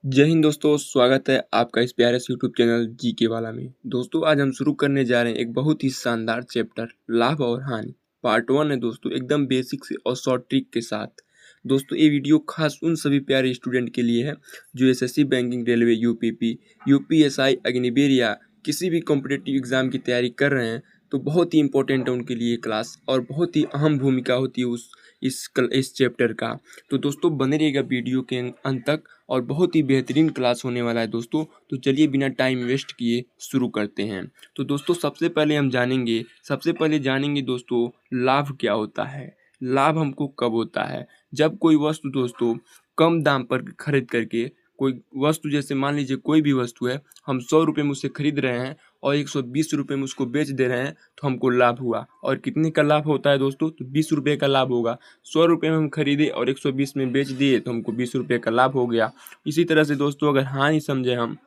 जय हिंद दोस्तों, स्वागत है आपका इस प्यारे से यूट्यूब चैनल जीके वाला में। दोस्तों आज हम शुरू करने जा रहे हैं एक बहुत ही शानदार चैप्टर लाभ और हानि पार्ट 1 है दोस्तों, एकदम बेसिक से और शॉर्ट ट्रिक के साथ। दोस्तों ये वीडियो खास उन सभी प्यारे स्टूडेंट के लिए है जो SSC banking, railway, UPP, UPSI, Agniveer या किसी भी कॉम्पिटिटिव एग्जाम की तैयारी कर रहे हैं। तो बहुत ही इंपॉर्टेंट है उनके लिए क्लास और बहुत ही अहम भूमिका होती है इस चैप्टर का। तो दोस्तों बने रहिएगा वीडियो के अंत तक और बहुत ही बेहतरीन क्लास होने वाला है दोस्तों। तो चलिए बिना टाइम वेस्ट किए शुरू करते हैं। तो दोस्तों सबसे पहले जानेंगे दोस्तों लाभ क्या होता है। लाभ हमको कब होता है? जब कोई वस्तु दोस्तों कम दाम पर खरीद करके, कोई वस्तु जैसे मान लीजिए कोई भी वस्तु है, हम 100 रुपये में उसे खरीद रहे हैं और 120 रुपये में उसको बेच दे रहे हैं, तो हमको लाभ हुआ। और कितने का लाभ होता है दोस्तों? तो 20 रुपये का लाभ होगा। 100 रुपये में हम खरीदे और 120 में बेच दिए तो हमको 20 रुपये का लाभ हो गया। इसी तरह से दोस्तों अगर हानि समझे हम,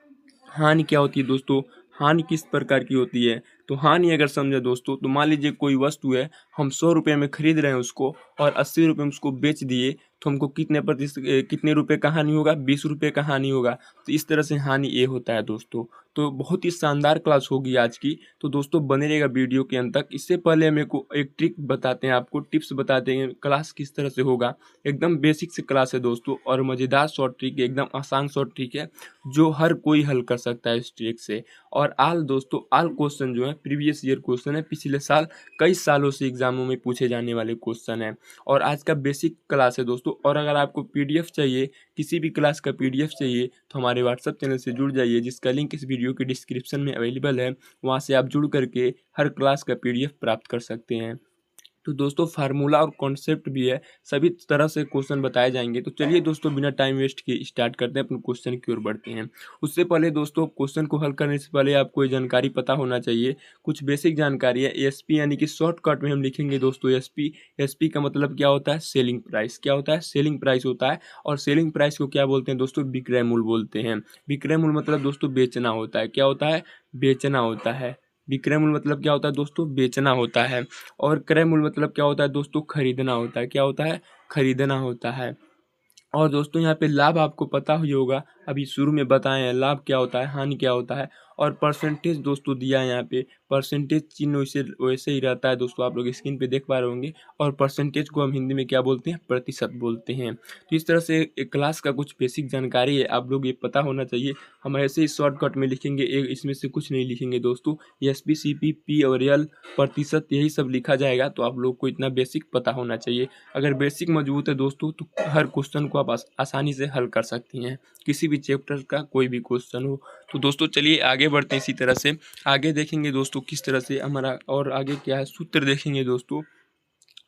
हानि क्या होती है दोस्तों? हानि किस प्रकार की होती है? तो हानि अगर समझे दोस्तों, तो मान लीजिए कोई वस्तु है, हम 100 रुपये में खरीद रहे हैं उसको और 80 रुपये में उसको बेच दिए, तो हमको कितने रुपये का हानि होगा? 20 रुपये का हानि होगा। तो इस तरह से हानि ये होता है दोस्तों। तो बहुत ही शानदार क्लास होगी आज की। तो दोस्तों बने रहेगा वीडियो के अंत तक। इससे पहले मेरे को एक ट्रिक बताते हैं, आपको टिप्स बताते हैं क्लास किस तरह से होगा। एकदम बेसिक से क्लास है दोस्तों और मज़ेदार शॉर्ट ट्रिक है, एकदम आसान शॉर्ट ट्रिक है जो हर कोई हल कर सकता है इस ट्रिक से। और दोस्तों आल क्वेश्चन जो है प्रीवियस ईयर क्वेश्चन है, पिछले साल कई सालों से एग्जामों में पूछे जाने वाले क्वेश्चन है। और आज का बेसिक क्लास है दोस्तों। और अगर आपको पीडीएफ चाहिए, किसी भी क्लास का पीडीएफ चाहिए, तो हमारे व्हाट्सएप चैनल से जुड़ जाइए, जिसका लिंक इस वीडियो के डिस्क्रिप्शन में अवेलेबल है। वहाँ से आप जुड़ करके हर क्लास का पीडीएफ प्राप्त कर सकते हैं। तो दोस्तों फार्मूला और कॉन्सेप्ट भी है, सभी तरह से क्वेश्चन बताए जाएंगे। तो चलिए दोस्तों बिना टाइम वेस्ट किए स्टार्ट करते हैं, अपने क्वेश्चन की ओर बढ़ते हैं। उससे पहले दोस्तों क्वेश्चन को हल करने से पहले आपको ये जानकारी पता होना चाहिए, कुछ बेसिक जानकारी है। एसपी यानी कि शॉर्टकट में हम लिखेंगे दोस्तों एसपी। एसपी का मतलब क्या होता है? Selling price. क्या होता है? सेलिंग प्राइस होता है। और सेलिंग प्राइस को क्या बोलते हैं दोस्तों? विक्रय मूल्य बोलते हैं। विक्रय मूल्य मतलब दोस्तों बेचना होता है। क्या होता है? बेचना होता है। विक्रय मूल्य मतलब क्या होता है दोस्तों? बेचना होता है। और क्रय मूल्य मतलब क्या होता है दोस्तों? खरीदना होता है। क्या होता है? खरीदना होता है। और दोस्तों यहाँ पे लाभ आपको पता ही होगा, अभी शुरू में बताए हैं लाभ क्या होता है, हानि क्या होता है। और परसेंटेज दोस्तों दिया है यहाँ पे, परसेंटेज चिन्ह वैसे वैसे ही रहता है दोस्तों, आप लोग स्क्रीन पे देख पा रहे होंगे। और परसेंटेज को हम हिंदी में क्या बोलते हैं? प्रतिशत बोलते हैं। तो इस तरह से एक क्लास का कुछ बेसिक जानकारी है, आप लोग ये पता होना चाहिए। हम ऐसे ही शॉर्टकट में लिखेंगे, एक इसमें से कुछ नहीं लिखेंगे दोस्तों। S P, C P, P और एल, प्रतिशत, यही सब लिखा जाएगा। तो आप लोग को इतना बेसिक पता होना चाहिए। अगर बेसिक मजबूत है दोस्तों तो हर क्वेश्चन को आप आसानी से हल कर सकती हैं, किसी भी चैप्टर का कोई भी क्वेश्चन हो। तो दोस्तों चलिए आगे बढ़ते हैं। इसी तरह से आगे देखेंगे दोस्तों किस तरह से हमारा, और आगे क्या है, सूत्र देखेंगे दोस्तों।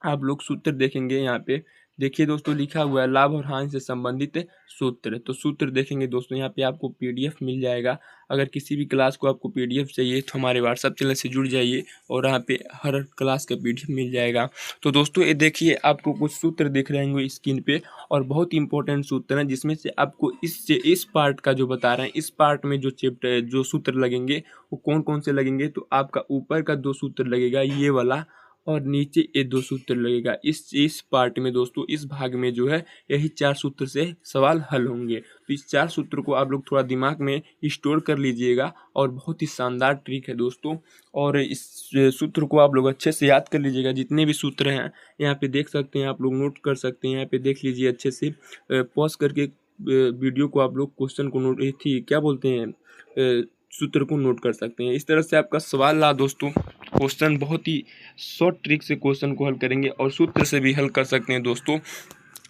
आप लोग सूत्र देखेंगे, यहाँ पे देखिए दोस्तों लिखा हुआ है लाभ और हानि से संबंधित सूत्र। तो सूत्र देखेंगे दोस्तों, यहाँ पे आपको पीडीएफ मिल जाएगा। अगर किसी भी क्लास को आपको पीडीएफ चाहिए तो हमारे व्हाट्सएप चैनल से जुड़ जाइए और यहाँ पे हर क्लास का पीडीएफ मिल जाएगा। तो दोस्तों ये देखिए आपको कुछ सूत्र दिख रहे होंगे स्क्रीन पे, और बहुत ही इंपॉर्टेंट सूत्र हैं, जिसमें से आपको इस पार्ट का जो बता रहे हैं, इस पार्ट में जो चैप्टर जो सूत्र लगेंगे वो कौन कौन से लगेंगे। तो आपका ऊपर का 2 सूत्र लगेगा ये वाला, और नीचे ये 2 सूत्र लगेगा। इस पार्ट में दोस्तों, इस भाग में जो है यही 4 सूत्र से सवाल हल होंगे। तो इस 4 सूत्र को आप लोग थोड़ा दिमाग में स्टोर कर लीजिएगा, और बहुत ही शानदार ट्रिक है दोस्तों। और इस सूत्र को आप लोग अच्छे से याद कर लीजिएगा। जितने भी सूत्र हैं यहाँ पे देख सकते हैं, आप लोग नोट कर सकते हैं, यहाँ पे देख लीजिए अच्छे से। पॉज करके वीडियो को आप लोग क्वेश्चन को नोट क्या बोलते हैं, सूत्र को नोट कर सकते हैं। इस तरह से आपका सवाल ला दोस्तों, क्वेश्चन बहुत ही शॉर्ट ट्रिक से क्वेश्चन को हल करेंगे और सूत्र से भी हल कर सकते हैं दोस्तों।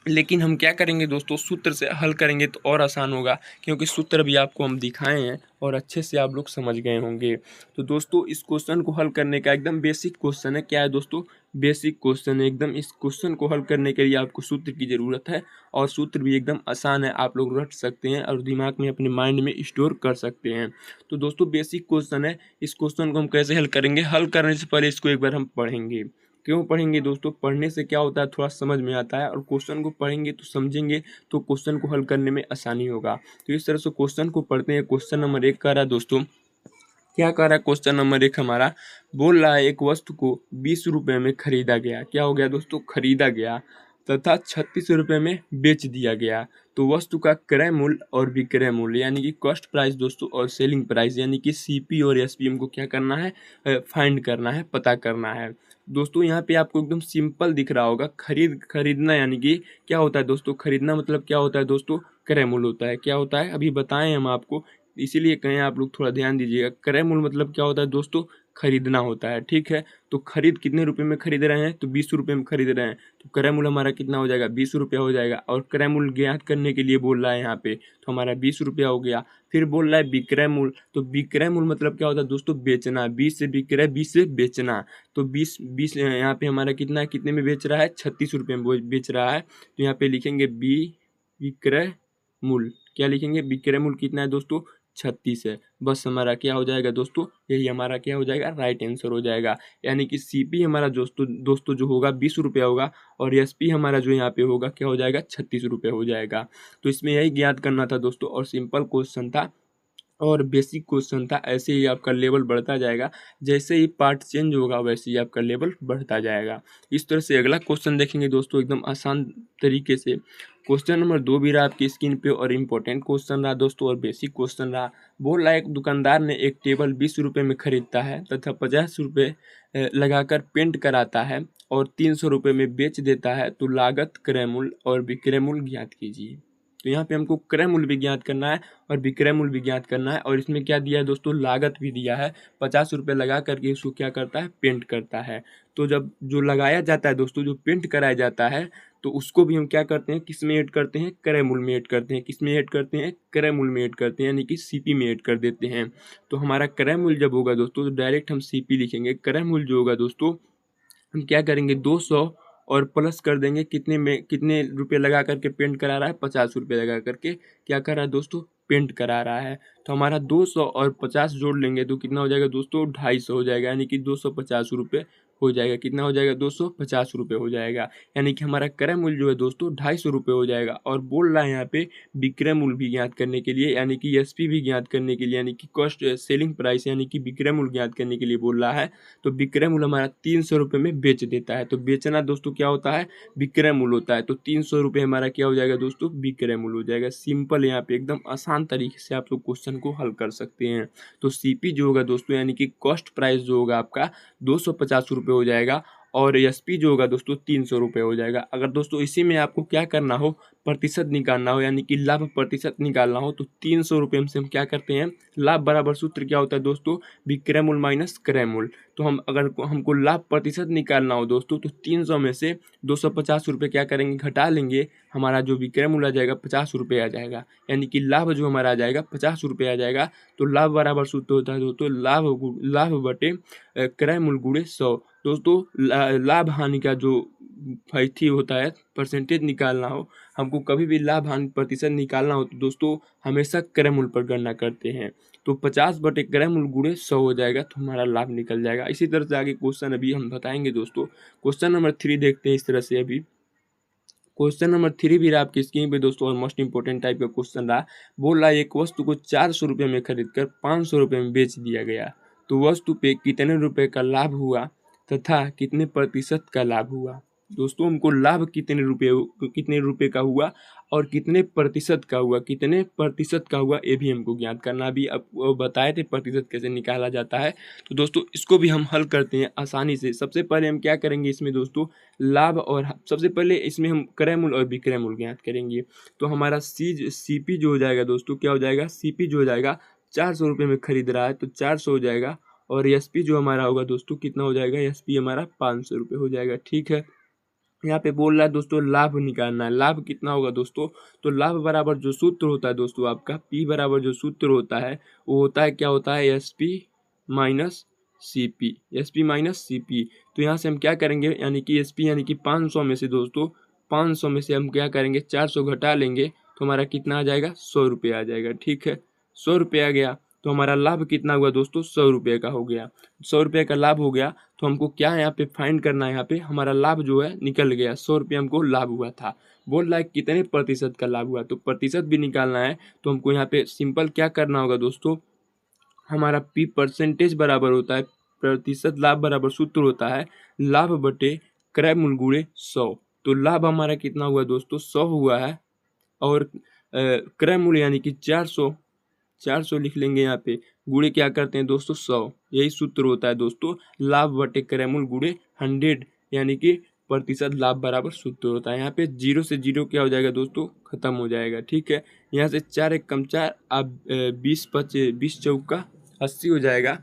लेकिन हम क्या करेंगे दोस्तों, सूत्र से हल करेंगे तो और आसान होगा, क्योंकि सूत्र भी आपको हम दिखाए हैं और अच्छे से आप लोग समझ गए होंगे। तो दोस्तों इस क्वेश्चन को हल करने का एकदम बेसिक क्वेश्चन है। क्या है दोस्तों? बेसिक क्वेश्चन है एकदम। इस क्वेश्चन को हल करने के लिए आपको सूत्र की ज़रूरत है, और सूत्र भी एकदम आसान है, आप लोग रट सकते हैं और दिमाग में अपने माइंड में स्टोर कर सकते हैं। तो दोस्तों बेसिक क्वेश्चन है, इस क्वेश्चन को हम कैसे हल करेंगे, हल करने से पहले इसको एक बार हम पढ़ेंगे। क्यों पढ़ेंगे दोस्तों? पढ़ने से क्या होता है, थोड़ा समझ में आता है, और क्वेश्चन को पढ़ेंगे तो समझेंगे, तो क्वेश्चन को हल करने में आसानी होगा। तो इस तरह से क्वेश्चन को पढ़ते हैं। क्वेश्चन नंबर 1 कह रहा है दोस्तों, क्या कह रहा है क्वेश्चन नंबर 1 हमारा? बोल रहा है एक वस्तु को 20 रुपये में खरीदा गया। क्या हो गया दोस्तों? खरीदा गया। तथा 36 रुपये में बेच दिया गया। तो वस्तु का क्रय मूल्य और विक्रय मूल्य यानी कि कॉस्ट प्राइस दोस्तों और सेलिंग प्राइस यानी कि सीपी और एसपी हमको क्या करना है, फाइंड करना है, पता करना है। दोस्तों यहाँ पे आपको एकदम सिंपल दिख रहा होगा, खरीदना यानी कि क्या होता है दोस्तों, खरीदना मतलब क्या होता है दोस्तों, क्रय मूल्य होता है। क्या होता है अभी बताएं हम आपको, इसीलिए कहें आप लोग थोड़ा ध्यान दीजिएगा। क्रय मूल्य मतलब क्या होता है दोस्तों, खरीदना होता है, ठीक है। तो खरीद कितने रुपए में खरीद रहे हैं, तो 20 रुपये में खरीद रहे हैं, तो क्रय मूल्य हमारा कितना हो जाएगा, 20 रुपया हो जाएगा। और क्रय मूल्य ज्ञात करने के लिए बोल रहा है यहाँ पे, तो हमारा 20 रुपया हो गया। फिर बोल रहा है विक्रय मूल्य, तो विक्रय मूल्य मतलब क्या होता है दोस्तों, बेचना। 20 से विक्रय, 20 से बेचना। तो 20 यहाँ पे हमारा कितना है, कितने में बेच रहा है, 36 रुपये में बेच रहा है। तो यहाँ पे लिखेंगे विक्रय मूल्य, क्या लिखेंगे, विक्रय मूल्य कितना है दोस्तों, 36 है। बस हमारा क्या हो जाएगा दोस्तों, यही हमारा क्या हो जाएगा, राइट आंसर हो जाएगा। यानी कि सीपी हमारा दोस्तों जो होगा 20 रुपया होगा, और एसपी हमारा जो यहाँ पे होगा क्या हो जाएगा, 36 रुपये हो जाएगा। तो इसमें यही ज्ञात करना था दोस्तों, और सिंपल क्वेश्चन था और बेसिक क्वेश्चन था। ऐसे ही आपका लेवल बढ़ता जाएगा, जैसे ही पार्ट चेंज होगा वैसे ही आपका लेवल बढ़ता जाएगा। इस तरह से अगला क्वेश्चन देखेंगे दोस्तों, एकदम आसान तरीके से। क्वेश्चन नंबर 2 भी रहा आपकी स्क्रीन पे, और इम्पोर्टेंट क्वेश्चन रहा दोस्तों, और बेसिक क्वेश्चन रहा। बोल रहा है एक दुकानदार ने एक टेबल 20 रुपये में खरीदता है तथा 50 रुपये लगाकर पेंट कराता है और 300 रुपये में बेच देता है, तो लागत, क्रय मूल्य और विक्रय मूल्य ज्ञात कीजिए। तो यहाँ पे हमको क्रय मूल्य भी ज्ञात करना है और विक्रय मूल्य भी ज्ञात करना है, और इसमें क्या दिया है दोस्तों, लागत भी दिया है। 50 रुपये लगा करके इसको क्या करता है, पेंट करता है। तो जब जो लगाया जाता है दोस्तों, जो पेंट कराया जाता है, तो उसको भी हम क्या करते हैं, किस में ऐड करते हैं, क्रय मूल्य में ऐड करते हैं। किस में ऐड करते हैं, क्रय मूल्य में ऐड करते हैं, यानी कि सीपी में ऐड कर देते हैं। तो हमारा क्रय मूल्य जब होगा दोस्तों, तो डायरेक्ट हम सीपी लिखेंगे। क्रय मूल्य जो होगा दोस्तों, हम क्या करेंगे, 200 और प्लस कर देंगे, कितने में, कितने रुपए लगा करके पेंट करा रहा है, 50 रुपये लगा करके क्या कर रहा है दोस्तों, पेंट करा रहा है। तो हमारा 200 और 50 जोड़ लेंगे तो कितना हो जाएगा दोस्तों, 250 हो जाएगा, यानी कि 250 रुपये हो जाएगा। कितना हो जाएगा, 250 रुपये हो जाएगा। यानी कि हमारा क्रय मूल्य जो है दोस्तों 250 रुपये हो जाएगा। और बोल रहा है यहाँ पे विक्रय मूल्य भी ज्ञात करने के लिए, यानी कि एसपी भी ज्ञात करने के लिए, यानी कि कॉस्ट सेलिंग प्राइस यानी कि विक्रय मूल्य ज्ञात करने के लिए बोल रहा है। तो विक्रय मूल्य हमारा 300 रुपये में बेच देता है। तो बेचना दोस्तों क्या होता है, विक्रय मूल्य होता है। तो 300 रुपये हमारा क्या हो जाएगा दोस्तों, विक्रय मूल्य हो जाएगा। सिंपल, यहाँ पे एकदम आसान तरीके से आप लोग क्वेश्चन को हल कर सकते हैं। तो सीपी जो होगा दोस्तों, यानी कि कॉस्ट प्राइस जो होगा आपका 250 रुपये हो जाएगा, और एसपी जो होगा दोस्तों 300 रुपये हो जाएगा। अगर दोस्तों इसी में आपको क्या करना हो, प्रतिशत निकालना हो, यानी कि लाभ प्रतिशत निकालना हो, तो 300 रुपये से हम क्या करते हैं, लाभ बराबर सूत्र क्या होता है दोस्तों, विक्रय मूल्य माइनस क्रय मूल्य। तो हम अगर हमको लाभ प्रतिशत निकालना हो दोस्तों, तो 300 में से 250 रुपये क्या करेंगे, घटा लेंगे, हमारा जो विक्रय मूल्य आ जाएगा 50 रुपये आ जाएगा, यानी कि लाभ जो हमारा आ जाएगा 50 रुपये आ जाएगा। तो लाभ बराबर सूत्र होता है दोस्तों, लाभ बटे क्रय मूल्य गुणे 100। दोस्तों लाभ हानि का जो फैथी होता है, परसेंटेज निकालना हो, हमको कभी भी लाभ हानि प्रतिशत निकालना हो, तो दोस्तों हमेशा क्रय मूल्य पर गणना करते हैं। तो 50 बटे क्रय मूल्य गुणे 100 हो जाएगा, तो हमारा लाभ निकल जाएगा। इसी तरह से आगे क्वेश्चन अभी हम बताएंगे दोस्तों। क्वेश्चन नंबर 3 देखते हैं इस तरह से। अभी क्वेश्चन नंबर 3 भी रहा आपकी स्क्रीन पे दोस्तों, और मोस्ट इंपोर्टेंट टाइप का क्वेश्चन रहा। बोल रहा है एक वस्तु को 400 रुपये में खरीद कर 500 रुपये में बेच दिया गया, तो वस्तु पे कितने रुपए का लाभ हुआ तथा कितने प्रतिशत का लाभ हुआ। दोस्तों हमको लाभ कितने रुपए का हुआ और कितने प्रतिशत का हुआ, कितने प्रतिशत का हुआ, ये भी हमको ज्ञात करना। अभी अब बताए थे प्रतिशत कैसे निकाला जाता है, तो दोस्तों इसको भी हम हल करते हैं आसानी से। सबसे पहले हम क्या करेंगे इसमें दोस्तों, लाभ और सबसे पहले इसमें हम क्रय मूल्य और विक्रय मूल्य ज्ञात करेंगे। तो हमारा सीपी जो हो जाएगा दोस्तों, क्या हो जाएगा, सीपी जो हो जाएगा 400 रुपये में खरीद रहा है, तो 400 हो जाएगा। और एसपी जो हमारा होगा दोस्तों कितना हो जाएगा, एसपी हमारा 500 रुपये हो जाएगा, ठीक है। यहाँ पे बोल रहा है दोस्तों लाभ निकालना है। लाभ कितना होगा दोस्तों, तो लाभ बराबर जो सूत्र होता है दोस्तों आपका, पी बराबर जो सूत्र होता है वो होता है, क्या होता है, S P minus C P, S P minus C P. तो यहाँ से हम क्या करेंगे, यानी कि एस पी यानी कि 500 में से दोस्तों, 500 में से हम क्या करेंगे, 400 घटा लेंगे, तो हमारा कितना आ जाएगा, 100 रुपये आ जाएगा, ठीक है। 100 रुपये आ गया, तो हमारा लाभ कितना हुआ दोस्तों, 100 रुपये का हो गया। 100 रुपये का लाभ हो गया, तो हमको क्या यहाँ पे फाइंड करना है, यहाँ पे हमारा लाभ जो है निकल गया, 100 रुपये हमको लाभ हुआ था। बोल रहा है कितने प्रतिशत का लाभ हुआ, तो प्रतिशत भी निकालना है। तो हमको यहाँ पे सिंपल क्या करना होगा दोस्तों, हमारा पी परसेंटेज बराबर होता है प्रतिशत, लाभ बराबर सूत्र होता है लाभ बटे क्रय मूल्य गुणे 100। तो लाभ हमारा कितना हुआ दोस्तों, 100 हुआ है। और क्रय मूल्य यानी कि 400 लिख लेंगे यहाँ पे, गुणे क्या करते हैं दोस्तों 100। यही सूत्र होता है दोस्तों, लाभ बटे क्रय मूल्य गुणे 100 यानी कि प्रतिशत लाभ बराबर सूत्र होता है। यहाँ पे 0 से 0 क्या हो जाएगा दोस्तों, खत्म हो जाएगा। ठीक है, यहाँ से 4 एक कम 4, आप 20 चौका 80 हो जाएगा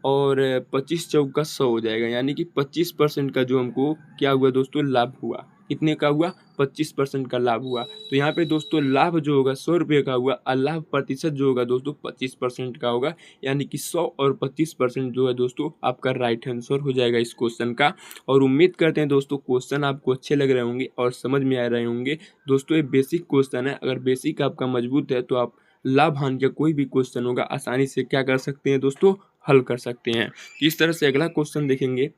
और 25 चौका 100 हो जाएगा, यानी कि 25% का जो हमको क्या हुआ दोस्तों, लाभ हुआ। कितने का हुआ, 25% का लाभ हुआ। तो यहाँ पे दोस्तों लाभ जो होगा 100 रुपये का हुआ और लाभ प्रतिशत जो होगा दोस्तों 25% का होगा, यानी कि 100 और 25% जो है दोस्तों आपका राइट आंसर हो जाएगा इस क्वेश्चन का। और उम्मीद करते हैं दोस्तों क्वेश्चन आपको अच्छे लग रहे होंगे और समझ में आ रहे होंगे। दोस्तों ये बेसिक क्वेश्चन है, अगर बेसिक आपका मजबूत है तो आप लाभ हानि का कोई भी क्वेश्चन होगा आसानी से क्या कर सकते हैं दोस्तों, हल कर सकते हैं। इस तरह से अगला क्वेश्चन देखेंगे।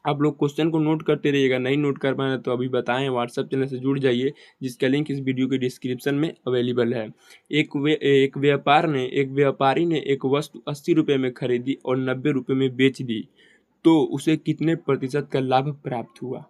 आप लोग क्वेश्चन को नोट करते रहिएगा, नहीं नोट कर पाए तो अभी बताएं, व्हाट्सएप चैनल से जुड़ जाइए जिसका लिंक इस वीडियो के डिस्क्रिप्शन में अवेलेबल है। एक व्यापारी ने एक वस्तु 80 रुपये में खरीदी और 90 रुपये में बेच दी, तो उसे कितने प्रतिशत का लाभ प्राप्त हुआ।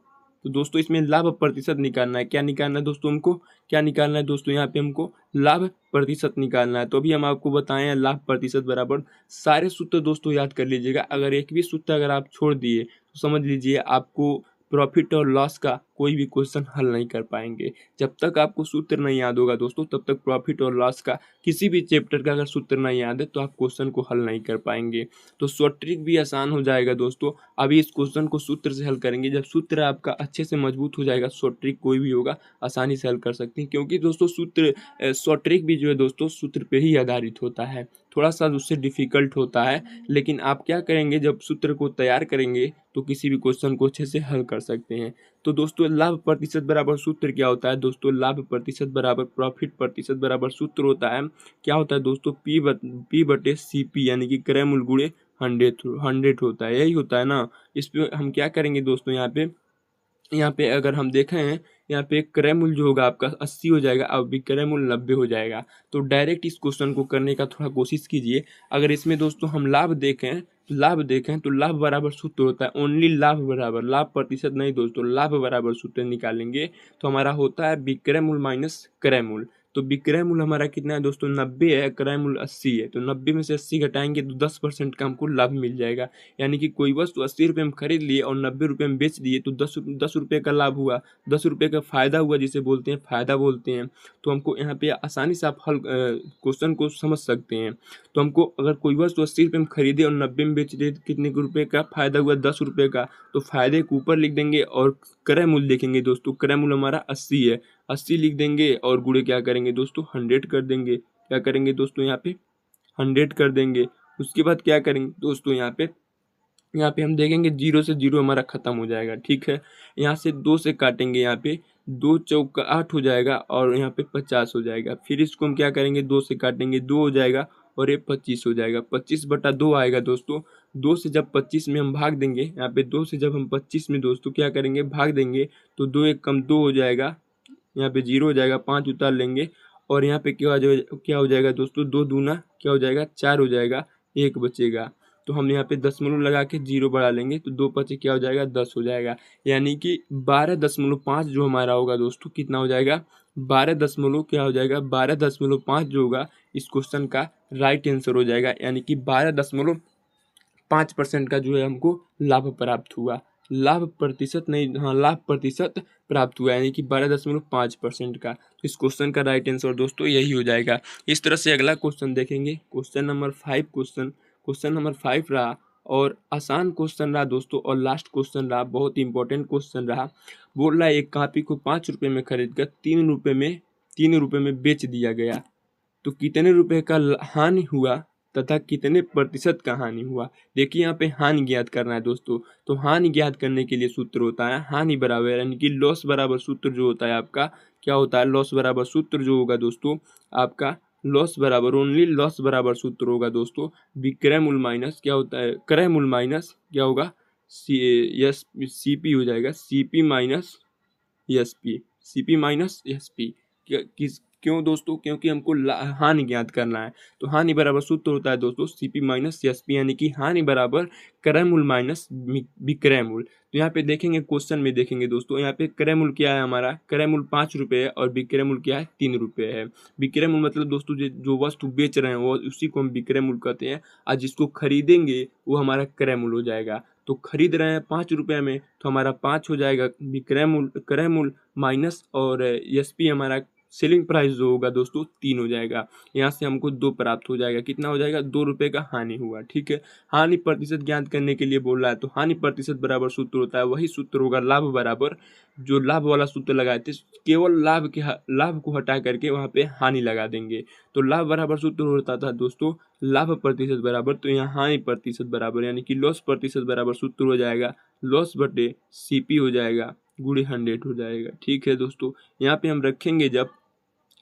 तो दोस्तों इसमें लाभ प्रतिशत निकालना है। क्या निकालना है दोस्तों हमको, क्या निकालना है दोस्तों, यहाँ पे हमको लाभ प्रतिशत निकालना है। तो अभी हम आपको बताएं हैं लाभ प्रतिशत बराबर, सारे सूत्र दोस्तों याद कर लीजिएगा। अगर एक भी सूत्र अगर आप छोड़ दिए तो समझ लीजिए आपको प्रॉफिट और लॉस का कोई भी क्वेश्चन हल नहीं कर पाएंगे। जब तक आपको सूत्र नहीं याद होगा दोस्तों तब तक प्रॉफिट और लॉस का किसी भी चैप्टर का अगर सूत्र नहीं याद है तो आप क्वेश्चन को हल नहीं कर पाएंगे। तो शॉर्ट ट्रिक भी आसान हो जाएगा दोस्तों। अभी इस क्वेश्चन को सूत्र से हल करेंगे, जब सूत्र आपका अच्छे से मजबूत हो जाएगा शॉर्ट ट्रिक कोई भी होगा आसानी से हल कर सकते हैं। क्योंकि दोस्तों सूत्र शॉर्ट ट्रिक भी जो है दोस्तों सूत्र पे ही आधारित होता है, थोड़ा सा उससे डिफिकल्ट होता है। लेकिन आप क्या करेंगे, जब सूत्र को तैयार करेंगे तो किसी भी क्वेश्चन को अच्छे से हल कर सकते हैं। तो दोस्तों लाभ प्रतिशत बराबर सूत्र क्या होता है दोस्तों, लाभ प्रतिशत बराबर प्रॉफिट प्रतिशत बराबर सूत्र होता है, क्या होता है दोस्तों, पी बटे सी पी यानी कि क्रय मूल्य गुणे 100 होता है, यही होता है ना। इस पे हम क्या करेंगे दोस्तों, यहाँ पे अगर हम देखें यहाँ पे क्रय मूल्य जो होगा आपका 80 हो जाएगा, अब विक्रय मूल्य 90 हो जाएगा। तो डायरेक्ट इस क्वेश्चन को करने का थोड़ा कोशिश कीजिए। अगर इसमें दोस्तों हम लाभ देखें तो लाभ बराबर सूत्र होता है, ओनली लाभ बराबर, लाभ प्रतिशत नहीं दोस्तों, लाभ बराबर सूत्र निकालेंगे तो हमारा होता है विक्रय मूल्य माइनस क्रय मूल्य। तो विक्रय मूल्य हमारा कितना है दोस्तों, 90 है, क्रय मूल्य 80 है। तो 90 में से 80 घटाएंगे तो 10% का हमको लाभ मिल जाएगा। यानी कि कोई वस्तु 80 रुपये में खरीद लिए और 90 रुपये में बेच दिए तो 10 रुपये का लाभ हुआ, 10 रुपये का फायदा हुआ, जिसे बोलते हैं फायदा बोलते हैं। तो हमको यहाँ पे आसानी से आप हल क्वेश्चन को समझ सकते हैं। तो हमको अगर कोई वस्तु 80 रुपये में खरीदे और 90 में बेच दिए तो कितने रुपये का फायदा हुआ, 10 रुपये का। तो फायदे को ऊपर लिख देंगे और क्रय मूल्य देखेंगे दोस्तों, क्रय मूल्य हमारा 80 है, 80 लिख देंगे और गुणे क्या करेंगे दोस्तों 100 कर देंगे। क्या करेंगे दोस्तों, यहाँ पे 100 कर देंगे। उसके बाद क्या करेंगे दोस्तों, यहाँ पे हम देखेंगे 0 से 0 हमारा खत्म हो जाएगा। ठीक है, यहाँ से 2 से काटेंगे, यहाँ पे 2 चौका 8 हो जाएगा और यहाँ पे 50 हो जाएगा। फिर इसको हम क्या करेंगे, 2 से काटेंगे, 2 हो जाएगा और ये 25 हो जाएगा, 25/2 आएगा दोस्तों। 2 से जब 25 में हम भाग देंगे, यहाँ पे 2 से जब हम 25 में दोस्तों क्या करेंगे, भाग देंगे तो 2 एक कम 2 हो जाएगा, यहाँ पे 0 हो जाएगा, 5 उतार लेंगे और यहाँ पे क्या हो जाएगा दोस्तों, 2 दूना क्या हो जाएगा 4 हो जाएगा, 1 बचेगा। तो हम यहाँ पे दशमलव लगा के 0 बढ़ा लेंगे तो 2 5 क्या हो जाएगा 10 हो जाएगा। यानी कि 12.5 जो हमारा होगा दोस्तों कितना हो जाएगा, 12 दशमलव क्या हो जाएगा, 12.5 जो होगा इस क्वेश्चन का राइट आंसर हो जाएगा। यानी कि 12.5% का जो है हमको लाभ प्राप्त हुआ, लाभ प्रतिशत नहीं, हाँ लाभ प्रतिशत प्राप्त हुआ, यानी कि 12.5% का। तो इस क्वेश्चन का राइट आंसर दोस्तों यही हो जाएगा। इस तरह से अगला क्वेश्चन देखेंगे, क्वेश्चन नंबर 5 रहा और आसान क्वेश्चन रहा दोस्तों और लास्ट क्वेश्चन रहा, बहुत इंपॉर्टेंट क्वेश्चन रहा। बोल रहा है एक कॉपी को 5 रुपये में खरीद कर 3 रुपये में बेच दिया गया, तो कितने रुपए का हानि हुआ तथा कितने प्रतिशत का हानि हुआ। देखिए यहाँ पे हानि ज्ञात करना है दोस्तों। तो हानि ज्ञात करने के लिए सूत्र होता है हानि बराबर, यानी कि लॉस बराबर सूत्र जो होता है आपका क्या होता है, लॉस बराबर सूत्र जो होगा दोस्तों आपका, लॉस बराबर ओनली लॉस बराबर सूत्र होगा दोस्तों, विक्रय मूल्य माइनस क्या होता है, क्रय मूल्य माइनस क्या होगा, सी पी हो जाएगा, C P minus S P, C P minus S P. क्यों दोस्तों? क्योंकि हमको हानि ज्ञात करना है। तो हानि बराबर सूत्र होता है दोस्तों CP माइनस SP, यानी कि हानि बराबर क्रय मूल्य माइनस विक्रय मूल्य। तो यहाँ पे देखेंगे, क्वेश्चन में देखेंगे दोस्तों, यहाँ पे क्रय मूल्य क्या है हमारा, क्रय मूल्य 5 रुपये है और विक्रय मूल्य क्या है 3 रुपये है। विक्रय मूल्य मतलब दोस्तों जो वस्तु बेच रहे हैं वो उसी को हम विक्रय मूल्य कहते हैं, और जिसको खरीदेंगे वो हमारा क्रय मूल्य हो जाएगा। तो खरीद रहे हैं 5 रुपये में, तो हमारा 5 हो जाएगा विक्रय मूल्य, क्रय मूल्य माइनस, और SP हमारा सेलिंग प्राइस जो होगा दोस्तों 3 हो जाएगा। यहाँ से हमको 2 प्राप्त हो जाएगा। कितना हो जाएगा? 2 रुपये का हानि हुआ। ठीक है, हानि प्रतिशत ज्ञात करने के लिए बोल रहा है, तो हानि प्रतिशत बराबर सूत्र होता है, वही सूत्र होगा लाभ बराबर, जो लाभ वाला सूत्र लगाए थे, केवल लाभ को हटा करके वहाँ पे हानि लगा देंगे। तो लाभ बराबर सूत्र होता था दोस्तों लाभ प्रतिशत बराबर, तो यहाँ हानि प्रतिशत बराबर, यानी कि लॉस प्रतिशत बराबर सूत्र हो जाएगा लॉस बटे CP हो जाएगा गुणे 100 हो जाएगा। ठीक है दोस्तों, यहाँ पे हम रखेंगे, जब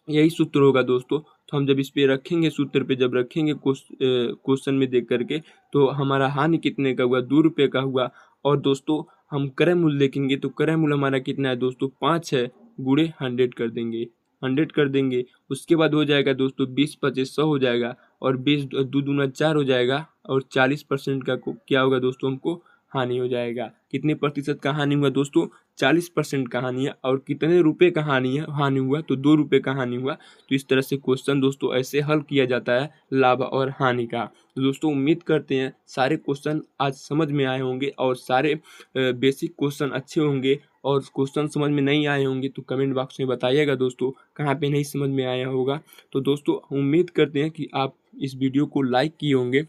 यही सूत्र होगा दोस्तों, तो हम जब इस पे रखेंगे, सूत्र पे जब रखेंगे क्वेश्चन में देख करके, तो हमारा हानि कितने का हुआ? 2 रुपये का हुआ। और दोस्तों हम क्रय मूल्य देखेंगे, तो क्रय मूल्य हमारा कितना है दोस्तों? 5 है, गुणे 100 कर देंगे, 100 कर देंगे। उसके बाद हो जाएगा दोस्तों 20 25 100 हो जाएगा, और 20 2 दूना 4 हो जाएगा, और 40% का क्या होगा दोस्तों? हमको हानि हो जाएगा। कितने प्रतिशत का हानि हुआ दोस्तों? 40% का हानि है। और कितने रुपए का हानि हुआ? तो 2 रुपये का हानि हुआ। तो इस तरह से क्वेश्चन दोस्तों ऐसे हल किया जाता है लाभ और हानि का। तो दोस्तों उम्मीद करते हैं सारे क्वेश्चन आज समझ में आए होंगे, और सारे बेसिक क्वेश्चन अच्छे होंगे। और क्वेश्चन समझ में नहीं आए होंगे तो कमेंट बॉक्स में बताइएगा दोस्तों, कहाँ पे नहीं समझ में आया होगा। तो दोस्तों उम्मीद करते हैं कि आप इस वीडियो को लाइक किए होंगे।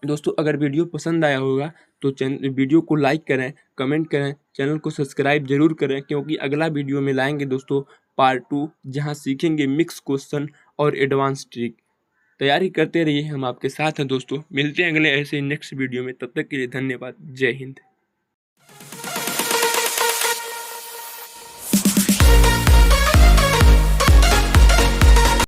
दोस्तों अगर वीडियो पसंद आया होगा तो वीडियो को लाइक करें, कमेंट करें, चैनल को सब्सक्राइब जरूर करें, क्योंकि अगला वीडियो में लाएंगे दोस्तों पार्ट 2, जहां सीखेंगे मिक्स क्वेश्चन और एडवांस ट्रिक। तैयारी करते रहिए, हम आपके साथ हैं दोस्तों। मिलते हैं अगले ऐसे नेक्स्ट वीडियो में, तब तक के लिए धन्यवाद। जय हिंद।